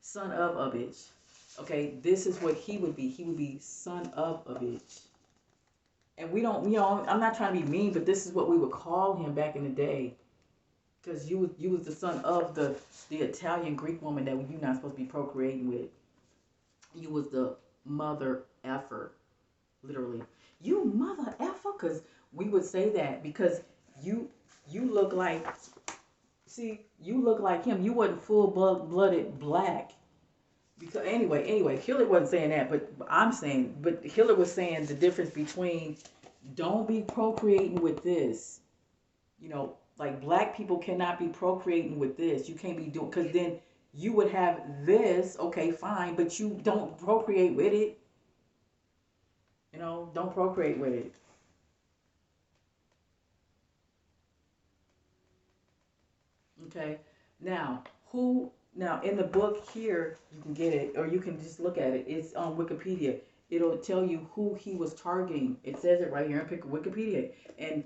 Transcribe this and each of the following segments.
Son of a bitch. Okay, this is what he would be. He would be son of a bitch. And we don't, I'm not trying to be mean, but this is what we would call him back in the day. Because you was the son of the Italian Greek woman that you're not supposed to be procreating with. You was the mother effer, literally. You mother effer, because we would say that because you you look like, see, you look like him. You wasn't full blooded black. Because anyway, Hitler wasn't saying that, but I'm saying, but Hitler was saying the difference between don't be procreating with this. Like black people cannot be procreating with this. You can't be doing, because then you would have this, okay, fine, but you don't procreate with it. Don't procreate with it. Okay. Now, now in the book here, you can get it, or you can just look at it. It's on Wikipedia. It'll tell you who he was targeting. It says it right here in Wikipedia. And,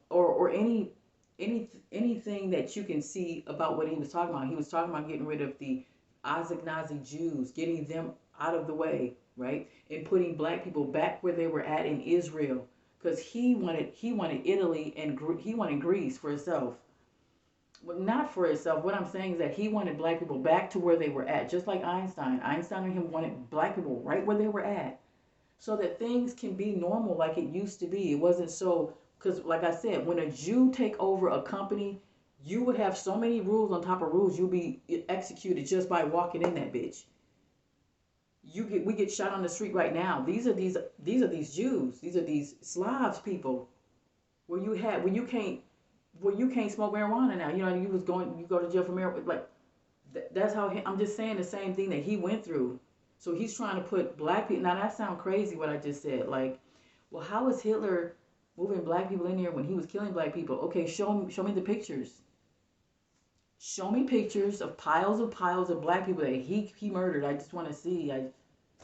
or anything that you can see about what he was talking about. He was talking about getting rid of the Ashkenazi Jews, getting them out of the way, right? And putting black people back where they were at in Israel. Because he wanted Italy and he wanted Greece for himself. Well, not for itself. What I'm saying is that he wanted black people back to where they were at, just like Einstein. Einstein and him wanted black people right where they were at, so that things can be normal like it used to be. It wasn't so, because like I said, when a Jew take over a company, you would have so many rules on top of rules. You'll be executed just by walking in that bitch. We get shot on the street right now. These Jews. These are these Slavs people. Where you can't smoke marijuana now. You go to jail for marijuana. Like that's how I'm just saying the same thing that he went through. So he's trying to put black people. Now that sounds crazy what I just said. Like, well, how is Hitler moving black people in here when he was killing black people? Okay, show me the pictures. Show me pictures of piles of black people that he murdered. I just want to see.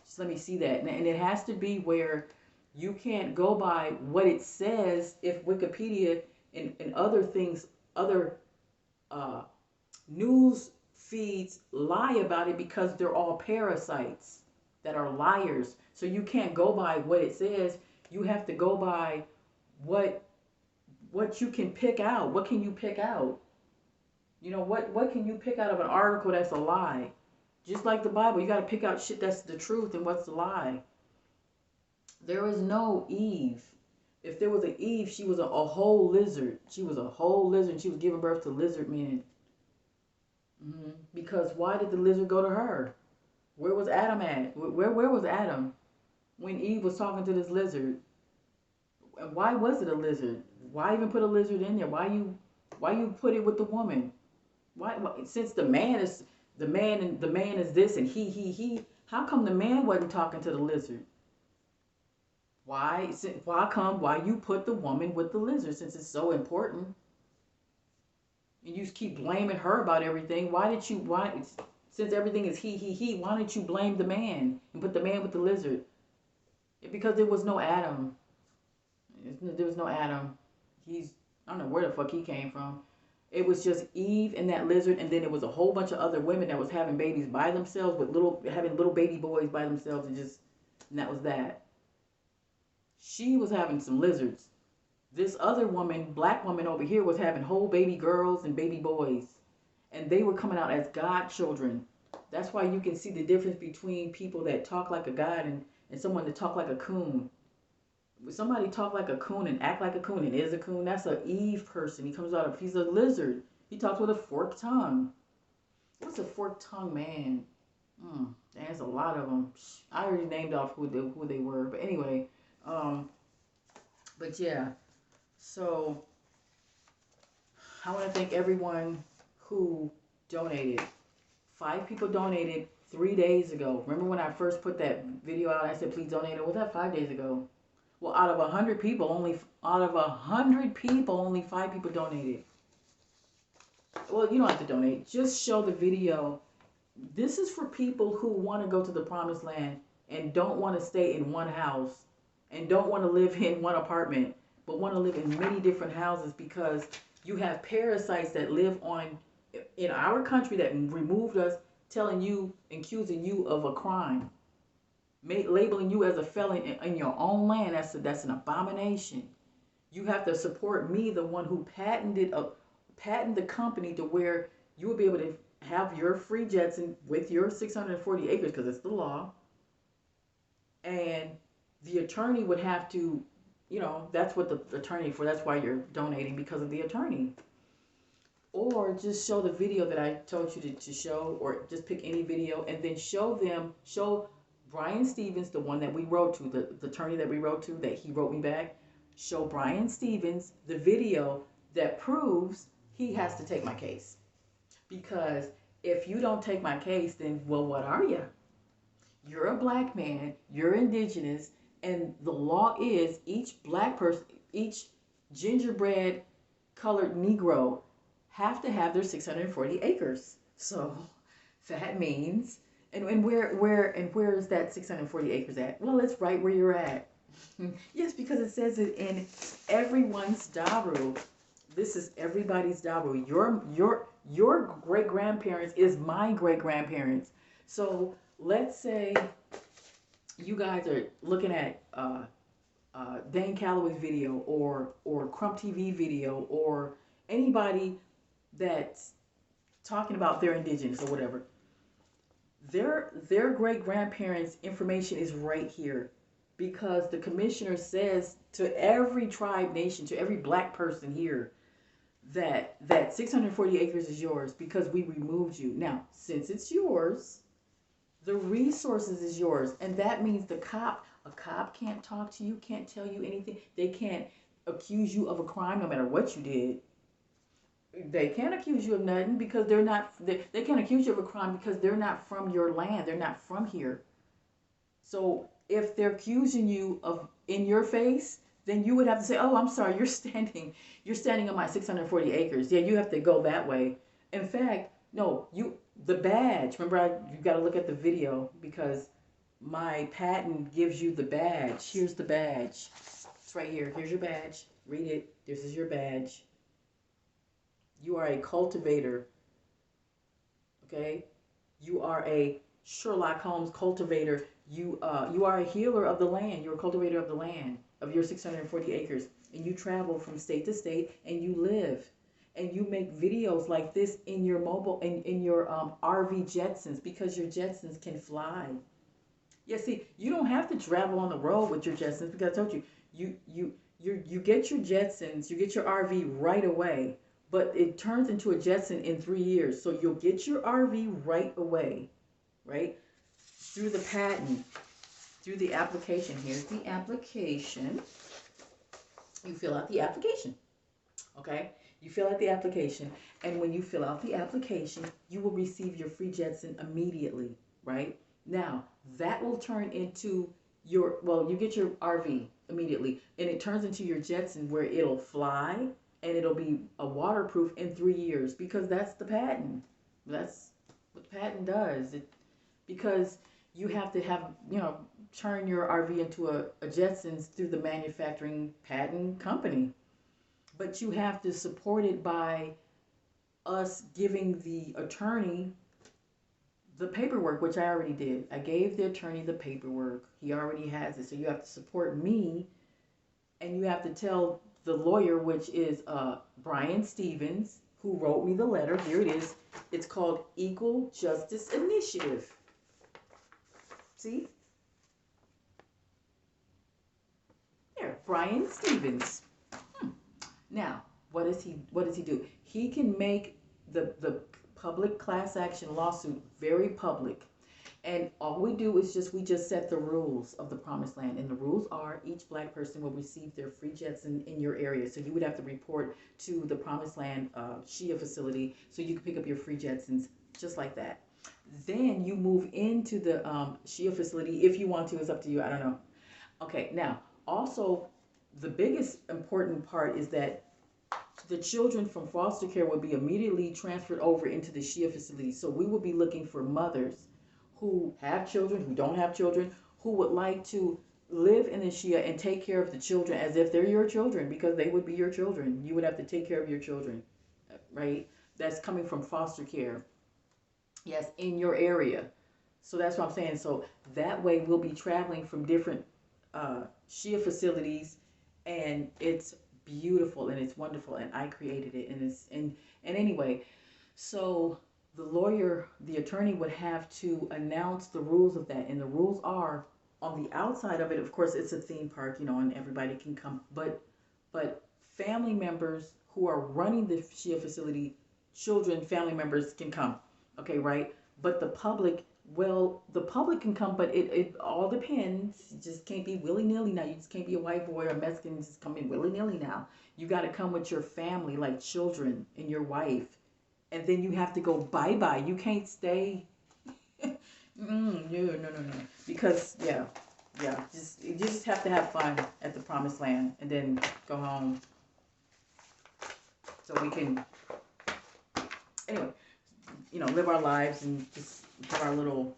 Just let me see that. And it has to be where you can't go by what it says if Wikipedia and other things, other uh, news feeds lie about it because they're all parasites that are liars. So you can't go by what it says. You have to go by what you can pick out. What can you pick out? What can you pick out of an article that's a lie? Just like the Bible, you got to pick out shit that's the truth and what's the lie. There is no Eve. If there was an Eve, she was a whole lizard. She was a whole lizard. And she was giving birth to lizard men. Because why did the lizard go to her? Where was Adam at? Where was Adam when Eve was talking to this lizard? And why was it a lizard? Why even put a lizard in there? Why you put it with the woman? Why since the man is this and he, how come the man wasn't talking to the lizard? Why you put the woman with the lizard since it's so important? And you keep blaming her about everything. Since everything is he, why didn't you blame the man and put the man with the lizard? Because there was no Adam. There was no Adam. I don't know where the fuck he came from. It was just Eve and that lizard, and then it was a whole bunch of other women that was having babies by themselves having little baby boys by themselves, and that was that. She was having some lizards. This other woman, black woman over here, was having whole baby girls and baby boys. And they were coming out as godchildren. That's why you can see the difference between people that talk like a god and someone that talk like a coon. When somebody talk like a coon and act like a coon and is a coon, that's an Eve person. He's a lizard. He talks with a forked tongue. What's a forked tongue man? There's a lot of them. I already named off who they were. But anyway, but yeah. So I want to thank everyone who donated. 5 people donated 3 days ago. Remember when I first put that video out? I said please donate. Or was that 5 days ago? Well, out of 100 people, only 5 people donated. Well, you don't have to donate. Just show the video. This is for people who want to go to the promised land and don't want to stay in one house and don't want to live in one apartment, but want to live in many different houses because you have parasites that live in our country that removed us telling you, accusing you of a crime, labeling you as a felon in your own land. That's an abomination. You have to support me, the one who patented the company to where you will be able to have your free jets and with your 640 acres because it's the law. And the attorney would have to, that's what the attorney for. That's why you're donating, because of the attorney. Or just show the video that I told you to show, or just pick any video and then show Brian Stevens, the one that we wrote to, the attorney that we wrote to, that he wrote me back. Show Brian Stevens the video that proves he has to take my case. Because if you don't take my case, then, well, what are you? You're a black man, you're indigenous, and the law is each black person, each gingerbread colored Negro have to have their 640 acres. So that means, and where is that 640 acres at? Well, it's right where you're at. Yes, because it says it in everyone's Daru. This is everybody's Daru. Your great grandparents is my great grandparents. So let's say you guys are looking at Dane Calloway's video, or Crump TV video, or anybody that's talking about their indigenous or whatever. Their great grandparents' information is right here, because the commissioner says to every tribe nation, to every black person here, that 640 acres is yours because we removed you. Now, since it's yours, the resources is yours, and that means a cop can't talk to you, can't tell you anything. They can't accuse you of a crime no matter what you did. They can't accuse you of nothing because they can't accuse you of a crime because they're not from your land. They're not from here. So if they're accusing you of in your face, then you would have to say, "Oh, I'm sorry, you're standing on my 640 acres." Yeah, you have to go that way. In fact, no, the badge. Remember, you got to look at the video, because my patent gives you the badge. Here's the badge. It's right here. Here's your badge. Read it. This is your badge. You are a cultivator. Okay? You are a Sherlock Holmes cultivator. You are a healer of the land. You're a cultivator of the land, of your 640 acres. And you travel from state to state, and you live. And you make videos like this in your in your RV Jetsons, because your Jetsons can fly. Yeah, see, you don't have to travel on the road with your Jetsons, because I told you, you get your Jetsons, you get your RV right away, but it turns into a Jetson in 3 years. So you'll get your RV right away, right? Through the patent, through the application. Here's the application. You fill out the application, okay? You fill out the application, and when you fill out the application, you will receive your free Jetson immediately, right? Now, that will turn into you get your RV immediately, and it turns into your Jetson, where it'll fly, and it'll be a waterproof in 3 years, because that's the patent. That's what the patent does. Because you have to turn your RV into a Jetsons through the manufacturing patent company. But you have to support it by us giving the attorney the paperwork, which I already did. I gave the attorney the paperwork. He already has it. So you have to support me, and you have to tell the lawyer, which is Brian Stevens, who wrote me the letter. Here it is. It's called Equal Justice Initiative. See? There, Brian Stevens. Now, what does he do? He can make the public class action lawsuit very public. And all we do is we just set the rules of the promised land. And the rules are, each black person will receive their free Jetson in your area. So you would have to report to the promised land Shia facility so you can pick up your free Jetsons, just like that. Then you move into the Shia facility if you want to. It's up to you. I don't know. Okay, now, also, the biggest important part is that the children from foster care will be immediately transferred over into the Shia facility. So we will be looking for mothers who have children, who don't have children, who would like to live in the Shia and take care of the children as if they're your children, because they would be your children. You would have to take care of your children, right? That's coming from foster care. Yes, in your area. So that's what I'm saying. So that way we'll be traveling from different Shia facilities, and it's beautiful and it's wonderful, and I created it, and it's and anyway, so the attorney would have to announce the rules of that, and the rules are on the outside of it. Of course, it's a theme park, and everybody can come, but family members who are running the Shia facility, children, family members can come. Okay, right? But the public, well, the public can come, but it all depends. You just can't be willy nilly now. You just can't be a white boy or a Mexican and just come in willy nilly now. You got to come with your family, like children and your wife, and then you have to go bye bye. You can't stay. No. Because yeah, just you just have to have fun at the promised land, and then go home so we can anyway, live our lives and just have our little.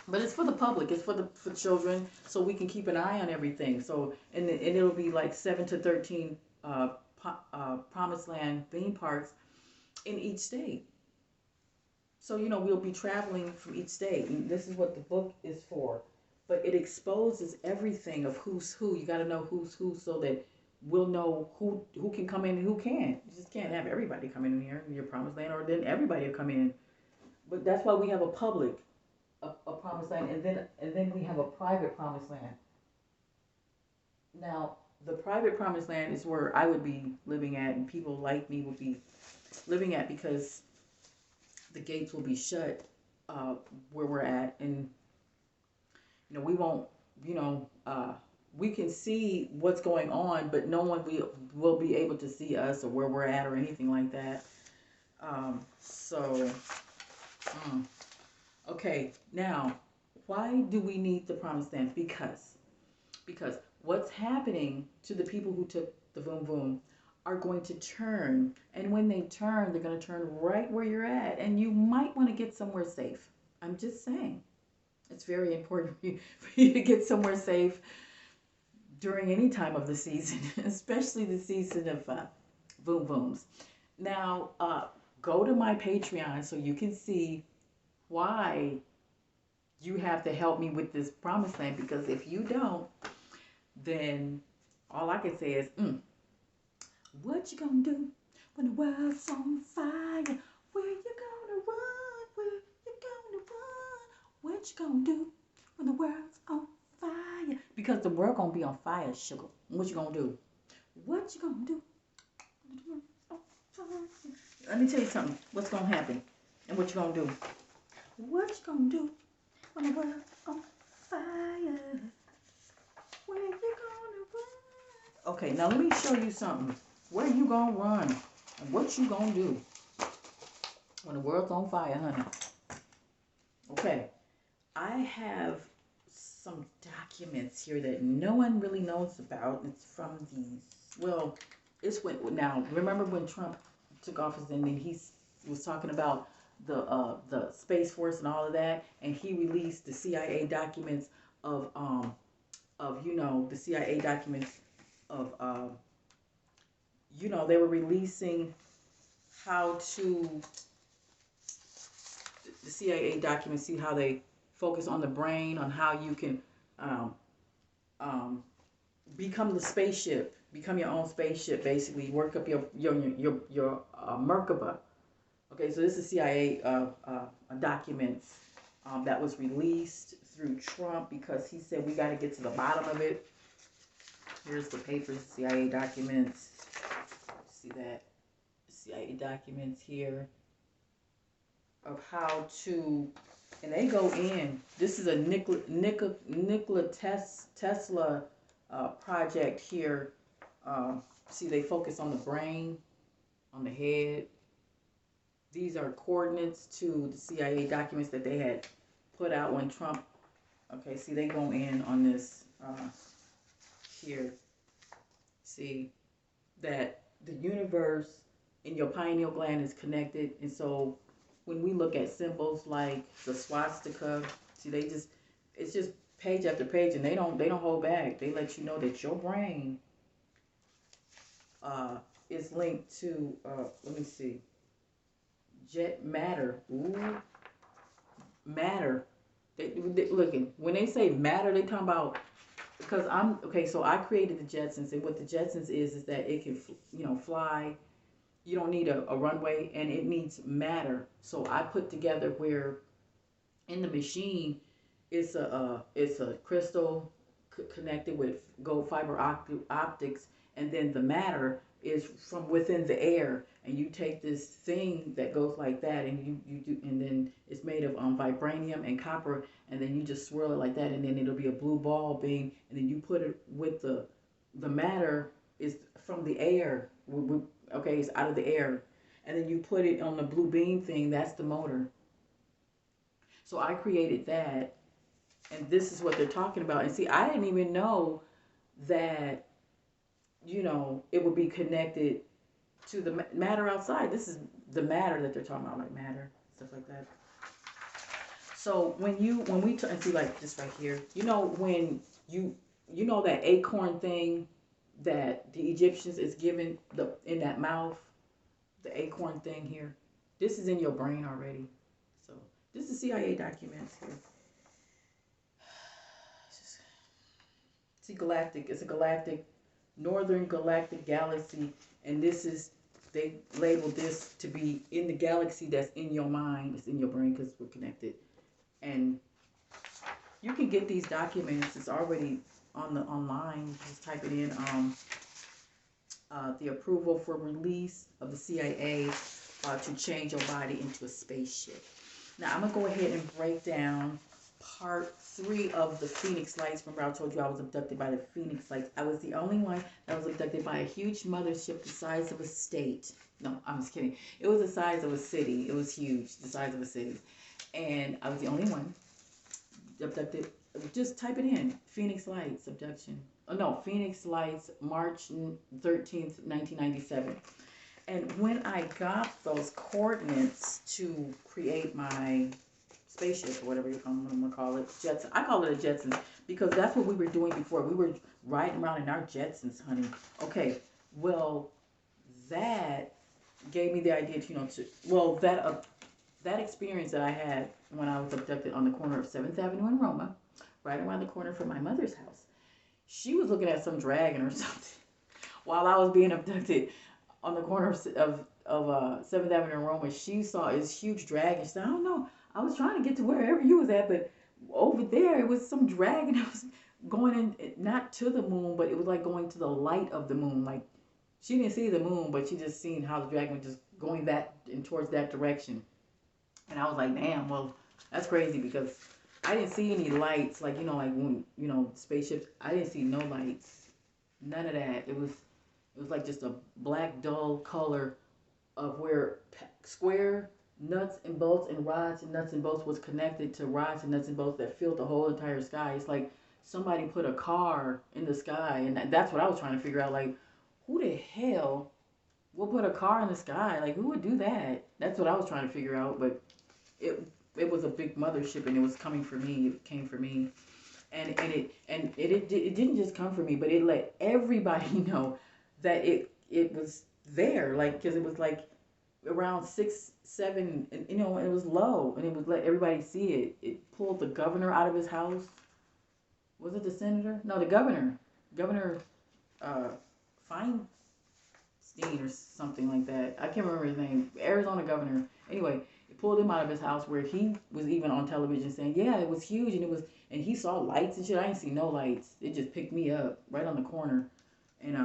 But it's for the public. It's for children, so we can keep an eye on everything. So and it'll be like 7 to 13 promised land theme parks in each state. So, we'll be traveling from each state, and this is what the book is for. But it exposes everything of who's who. You got to know who's who so that we'll know who can come in and who can't. You just can't have everybody coming in here in your promised land, or then everybody will come in. But that's why we have a public, a promised land, and then we have a private promised land. Now, the private promised land is where I would be living at, and people like me would be living at because the gates will be shut where we're at, and we won't, we can see what's going on, but no one will be able to see us or where we're at or anything like that. So, okay, now, why do we need the promised land? Because what's happening to the people who took the boom boom are going to turn, and when they turn, they're going to turn right where you're at, and you might want to get somewhere safe. I'm just saying. It's very important for you to get somewhere safe during any time of the season, especially the season of boom booms. Now, go to my Patreon so you can see why you have to help me with this promised land, because if you don't, then all I can say is, what you gonna do when the world's on fire? Where you gonna run? Where you gonna run? What you gonna do when the world's on fire? Because the world gonna be on fire, sugar. What you gonna do? What you gonna do? Let me tell you something. What's gonna happen? And what you gonna do? What you gonna do when the world's on fire? Where you gonna run? Okay, now let me show you something. Where you gonna run? And what you gonna do when the world's on fire, honey? Okay, I have some documents here that no one really knows about. It's from well, it's now, remember when Trump took office and then he was talking about the Space Force and all of that, and he released the CIA documents of the CIA documents of they were releasing how to the CIA documents, see how they focus on the brain, on how you can um, um, become the spaceship, become your own spaceship, basically work up your Merkaba. Okay, so this is CIA documents that was released through Trump because he said we got to get to the bottom of it. Here's the papers, CIA documents. See that? CIA documents here of how to, and they go in. This is a Nikola Tesla project here. See, they focus on the brain, on the head. These are coordinates to the CIA documents that they had put out when Trump. Okay, see, they go in on this here. See that the universe in your pineal gland is connected, and so when we look at symbols like the swastika, see, it's just page after page, and they don't hold back. They let you know that your brain is linked to let me see, jet matter. Ooh, matter. Looking, when they say matter, they talking about, because I'm okay. So I created the Jetsons, and what the Jetsons is that it can, fly. You don't need a runway, and it needs matter. So I put together where in the machine, it's a crystal connected with gold fiber optics, and then the matter is from within the air. And you take this thing that goes like that, and you do, and then it's made of vibranium and copper, and then you just swirl it like that, and then it'll be a blue ball being, and then you put it with the matter is from the air. Okay, it's out of the air, and then you put it on the blue beam thing. That's the motor. So I created that, and this is what they're talking about. And see, I didn't even know that, it would be connected to the matter outside. This is the matter that they're talking about, like matter, stuff like that. So and see, like this right here, when that acorn thing that the Egyptians is given in that mouth, the acorn thing here, this is in your brain already. So this is CIA documents here. See, galactic. It's a galactic, northern galactic galaxy, and they labeled this to be in the galaxy that's in your mind. It's in your brain because we're connected. And you can get these documents. It's already on the online. Just type it in. The approval for release of the CIA to change your body into a spaceship. Now I'm gonna go ahead and break down part 3 of the Phoenix Lights. Remember, I told you I was abducted by the Phoenix Lights. I was the only one that was abducted by a huge mothership the size of a state. No, I'm just kidding. It was the size of a city. It was huge, the size of a city. And I was the only one abducted. Just type it in. Phoenix Lights abduction. Oh, no, Phoenix Lights, March 13th, 1997. And when I got those coordinates to create my spaceship, or whatever I'm going to call it, Jetson. I call it a Jetson because that's what we were doing before. We were riding around in our Jetsons, honey. Okay, well, that gave me the idea that experience that I had when I was abducted on the corner of 7th Avenue in Roma, right around the corner from my mother's house. She was looking at some dragon or something while I was being abducted on the corner of 7th Avenue in Roma. She saw this huge dragon. She said, I don't know. I was trying to get to wherever you was at, but over there it was some dragon that was going in, not to the moon, but it was like going to the light of the moon. Like she didn't see the moon, but she just seen how the dragon was just going that and towards that direction. And I was like, damn, well, that's crazy because I didn't see any lights, like like when spaceships. I didn't see no lights, none of that. It was like just a black dull color of where square nuts and bolts and rods and nuts and bolts was connected to rods and nuts and bolts that filled the whole entire sky. It's like somebody put a car in the sky, and that's what I was trying to figure out. Like, who the hell will put a car in the sky? Like, who would do that? That's what I was trying to figure out. But it was a big mothership, and it was coming for me. It came for me, and it didn't just come for me, but it let everybody know that it was there. Like, because it was like around 6, 7, and it was low, and it would let everybody see it. It pulled the governor out of his house. Was it the senator? No, the governor. Governor Feinstein or something like that. I can't remember his name. Arizona governor. Anyway, it pulled him out of his house where he was even on television saying, yeah, it was huge, and he saw lights and shit. I didn't see no lights. It just picked me up right on the corner. And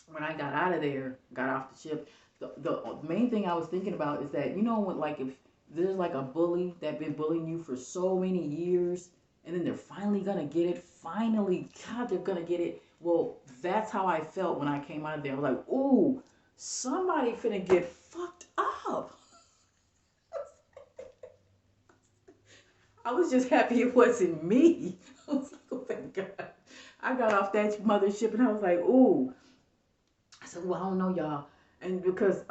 when I got out of there, got off the ship, the main thing I was thinking about is that, when, like, if there's like a bully that been bullying you for so many years, and then they're finally gonna get it. Finally, God, they're gonna get it. Well, that's how I felt when I came out of there. I was like, ooh, somebody finna get fucked up. I was just happy it wasn't me. I was like, oh, thank God. I got off that mothership and I was like, ooh. I said, well, I don't know, y'all. And because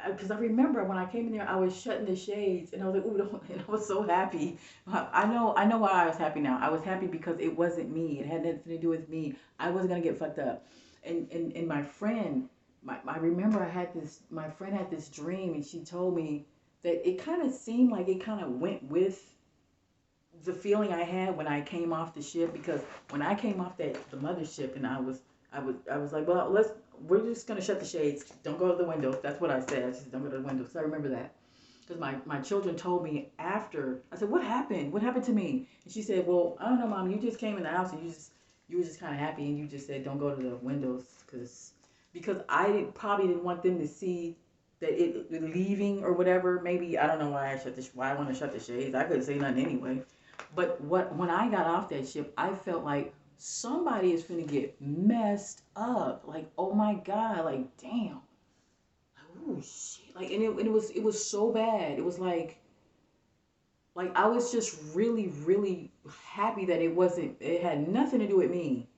because I remember when I came in there, I was shutting the shades, and I was like, ooh, and I was so happy. I know why I was happy now. I was happy because it wasn't me. It had nothing to do with me. I wasn't gonna get fucked up. And my friend, I remember my friend had this dream, and she told me that it kind of seemed like it kind of went with the feeling I had when I came off the ship, because when I came off the mothership, and I was like, well, we're just gonna shut the shades. Don't go to the windows. That's what I said. I said, don't go to the windows. So I remember that because my children told me after. I said, what happened? What happened to me? And she said, well, I don't know, Mom. You just came in the house and you were just kind of happy, and you just said, don't go to the windows because probably didn't want them to see that it leaving or whatever. Maybe I don't know why I want to shut the shades. I couldn't say nothing anyway. But when I got off that ship, I felt like somebody is finna get messed up. Like, oh my God, like damn. Oh shit. Like, and it was so bad. It was like I was just really, really happy that it had nothing to do with me.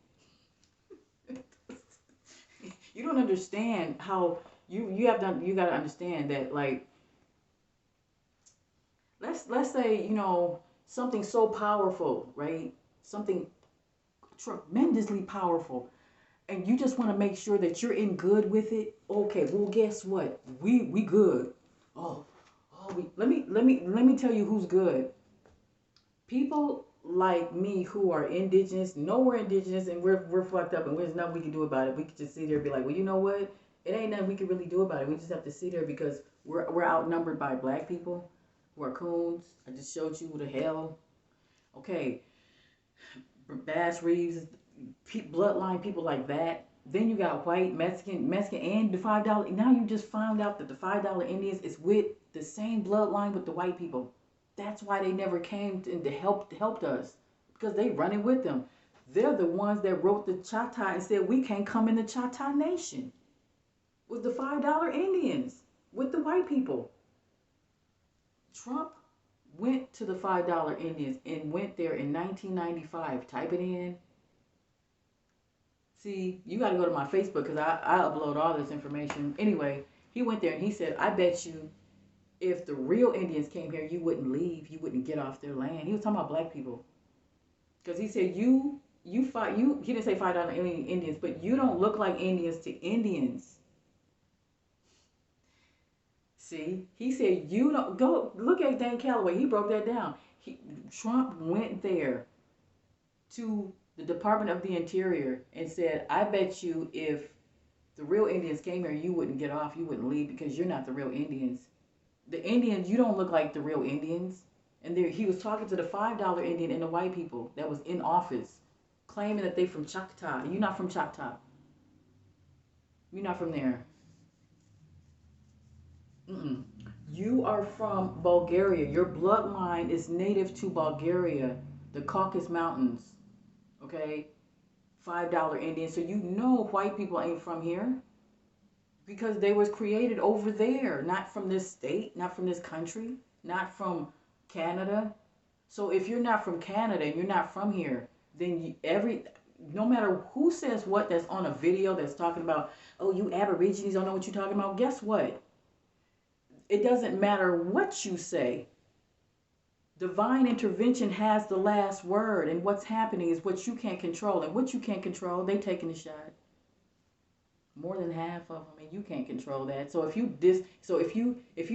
You don't understand how you gotta understand that, like, let's say, something so powerful, right? Something tremendously powerful, and you just want to make sure that you're in good with it. Okay, well, guess what? We good. Oh, let me tell you who's good. People like me who are indigenous, know we're indigenous, and we're fucked up, and there's nothing we can do about it. We could just sit there and be like, well, you know what? It ain't nothing we can really do about it. We just have to sit there because we're outnumbered by black people who are coons. I just showed you who the hell. Okay, Bass Reeves, bloodline people like that. Then you got white, Mexican, and the $5. Now you just found out that the $5 Indians is with the same bloodline with the white people. That's why they never came to helped us, because they running with them. They're the ones that wrote the Chata and said we can't come in the Chata Nation. Was the $5 Indians with the white people. Trump went to the $5 Indians and went there in 1995. Type it in. See, you got to go to my Facebook because I upload all this information. Anyway, he went there and he said, I bet you if the real Indians came here, you wouldn't leave. You wouldn't get off their land. He was talking about black people. Because he said, he didn't say $5 Indians, but you don't look like Indians to Indians. See, he said, you don't go look at Dan Calloway. He broke that down. Trump went there to the Department of the Interior and said, I bet you if the real Indians came here, you wouldn't get off, you wouldn't leave because you're not the real Indians. The Indians, you don't look like the real Indians. And there, he was talking to the $5 Indian and the white people that was in office, claiming that they from Choctaw. You're not from Choctaw. You're not from there. Mm-mm. You are from Bulgaria. Your bloodline is native to Bulgaria, the Caucasus Mountains. Okay? $5 Indian. So you know white people ain't from here because they was created over there, not from this state, not from this country, not from Canada. So if you're not from Canada and you're not from here, then no matter who says what that's on a video that's talking about, oh, you Aborigines don't know what you're talking about, guess what? It doesn't matter what you say. Divine intervention has the last word, and what's happening is what you can't control. And what you can't control, they taking the shot. More than half of them, and you can't control that. So if you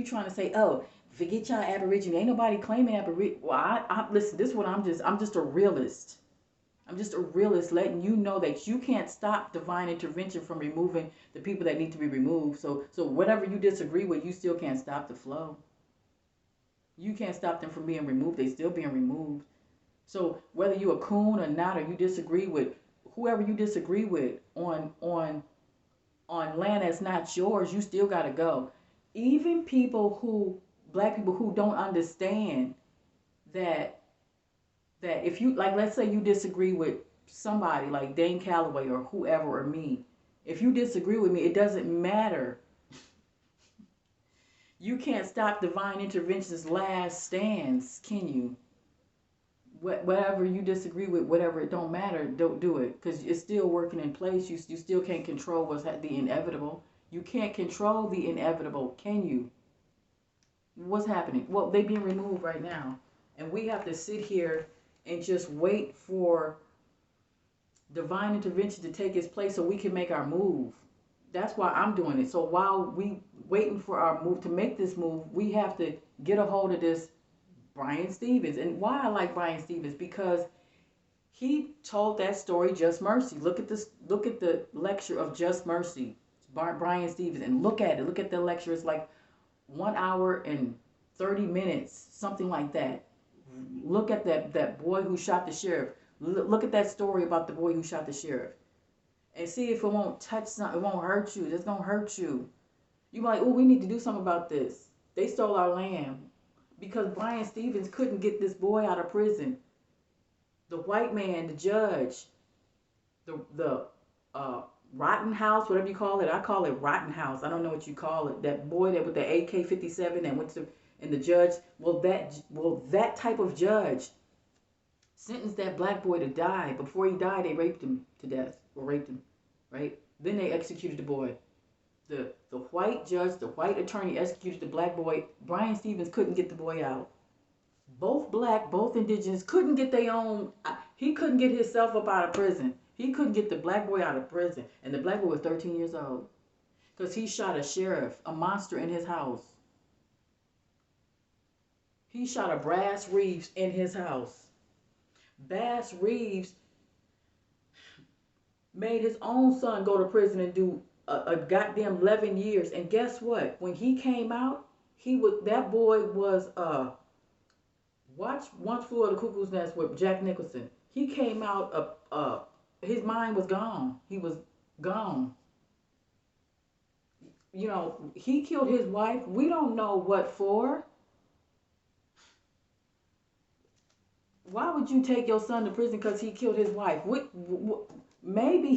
trying to say, oh, forget y'all Aborigine, ain't nobody claiming Aborigine. Well, I listen. This is what I'm just a realist. I'm just a realist, letting you know that you can't stop divine intervention from removing the people that need to be removed. So whatever you disagree with, you still can't stop the flow. You can't stop them from being removed. They still being removed. So whether you're a coon or not, or you disagree with whoever you disagree with on land that's not yours, you still got to go. Even black people who don't understand that if you, like, let's say you disagree with somebody like Dane Calloway or whoever or me, if you disagree with me, it doesn't matter. You can't stop divine intervention's last stands, can you? Whatever you disagree with, whatever, it don't matter, don't do it, because it's still working in place. You still can't control the inevitable. You can't control the inevitable, can you? What's happening? Well, they being removed right now, and we have to sit here and just wait for divine intervention to take its place so we can make our move. That's why I'm doing it. So while waiting for our move to make this move. We have to get a hold of this Brian Stevens. And why I like Brian Stevens, because he told that story, Just Mercy. Look at this. Look at the lecture of Just Mercy, Brian Stevens, and look at it. Look at the lecture. It's like 1 hour and 30 minutes, something like that. Look at that boy who shot the sheriff. Look at that story about the boy who shot the sheriff, and see if it won't touch something. It won't hurt you. It's gonna hurt you. You like, oh, we need to do something about this. They stole our land because Brian Stevens couldn't get this boy out of prison. The white man, the judge, the Rotten House, whatever you call it. I call it Rotten House. I don't know what you call it. That boy that with the AK-57 that went to, and the judge. That type of judge sentenced that black boy to die. Before he died, they raped him to death or raped him, right? Then they executed the boy. The white judge, the white attorney executed the black boy. Brian Stevens couldn't get the boy out. Both black, both indigenous couldn't get their own. He couldn't get himself up out of prison. He couldn't get the black boy out of prison. And the black boy was 13 years old. Because he shot a sheriff, a monster in his house. He shot a Bass Reeves in his house. Bass Reeves made his own son go to prison and do a goddamn 11 years. And guess what? When he came out, that boy was watch Once Flew Over the Cuckoo's Nest with Jack Nicholson. He came out his mind was gone. He was gone. You know, he killed his wife. We don't know what for. Why would you take your son to prison because he killed his wife? Maybe